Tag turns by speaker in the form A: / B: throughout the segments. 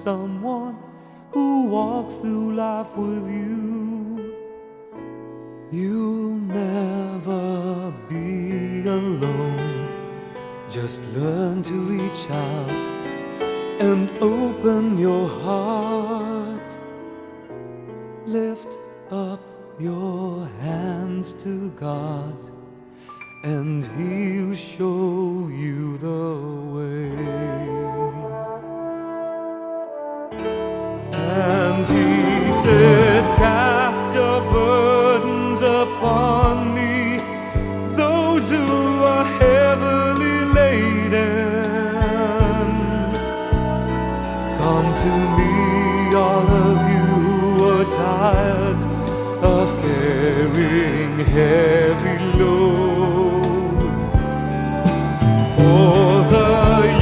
A: someone who walks through life with you. You'll never be alone. Just learn to reach out and open your heart. Lift up your hands to God, and He'll show you the way. And He said, cast your burdens upon me, those who are heavily laden. Come to me, all of you who are tired of carrying heavy loads. For the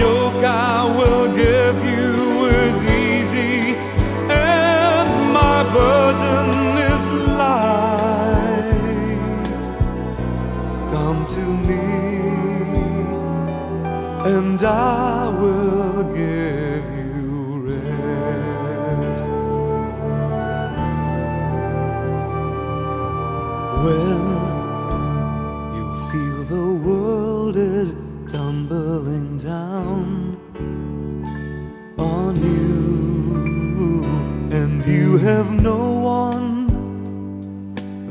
A: yoke I will give you is easy, and my burden is light. Come to me, and I will give you rest. When you feel the world is tumbling down on you, and you have no one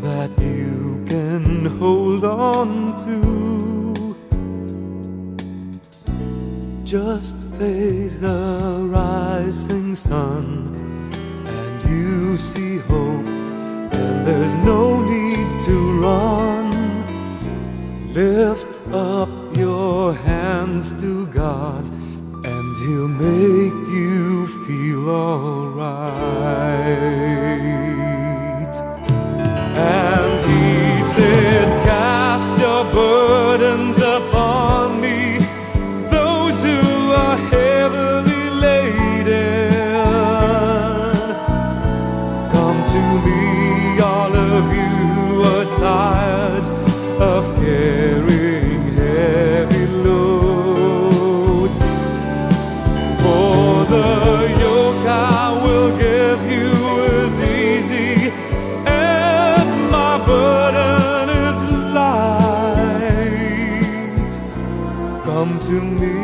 A: that you can hold on to, just face the rising sun and you see hope, and there's no need to run. Lift up your hands to God, and He'll make you feel alright. And He said, cast your burdens upon me, those who are heavily laden. Come to me, all of you who are tired of carrying heavy loads. For the yoke I will give you is easy, and my burden is light. Come to me,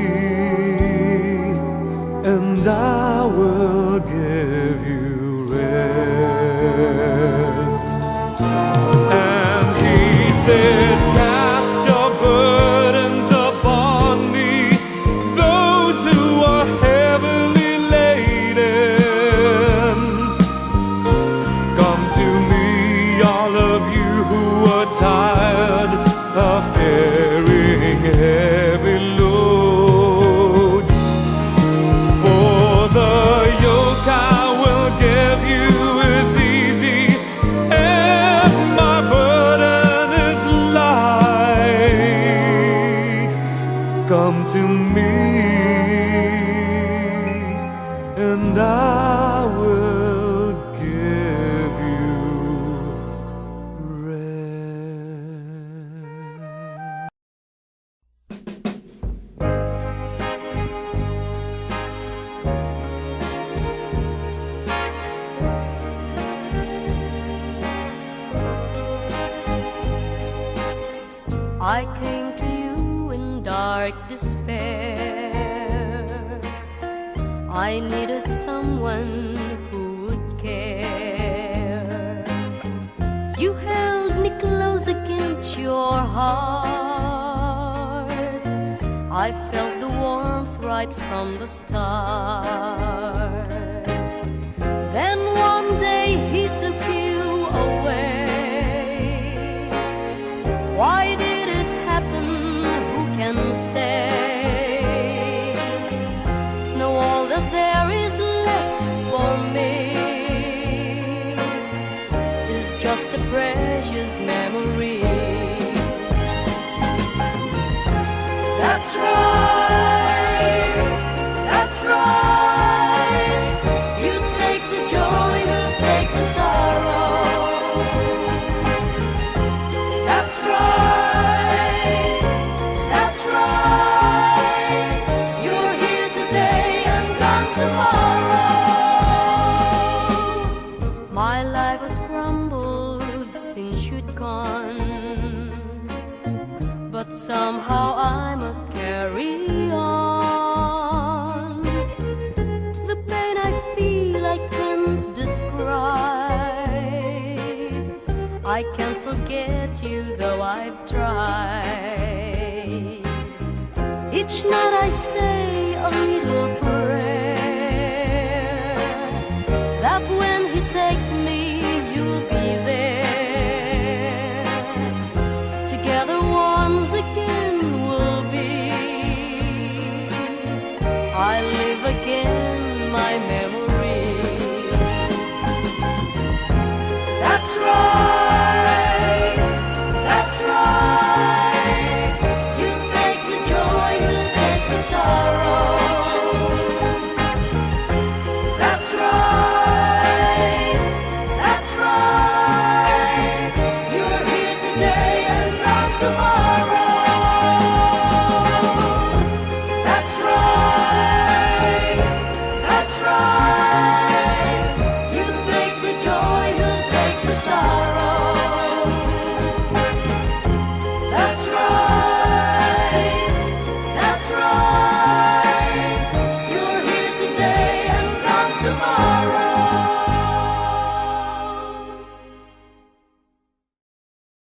A: and I will give you rest. And He said, cast your burdens upon me, those who are heavily laden. Come to me, all of you who are tired of carrying heavy loads. For the yoke I will give you is easy, and my burden is light. Come to me, and I will give you rest.
B: I came to you in dark despair. I needed someone who would care. You held me close against your heart. I felt the warmth right from the start. Then one day He took you away. Why did it happen? Who can say? Now all that there is left for me is just a precious memory. That's right, that's right. You take the joy, you take the sorrow. That's right, that's right. You're here today and gone tomorrow. in my memory. That's right.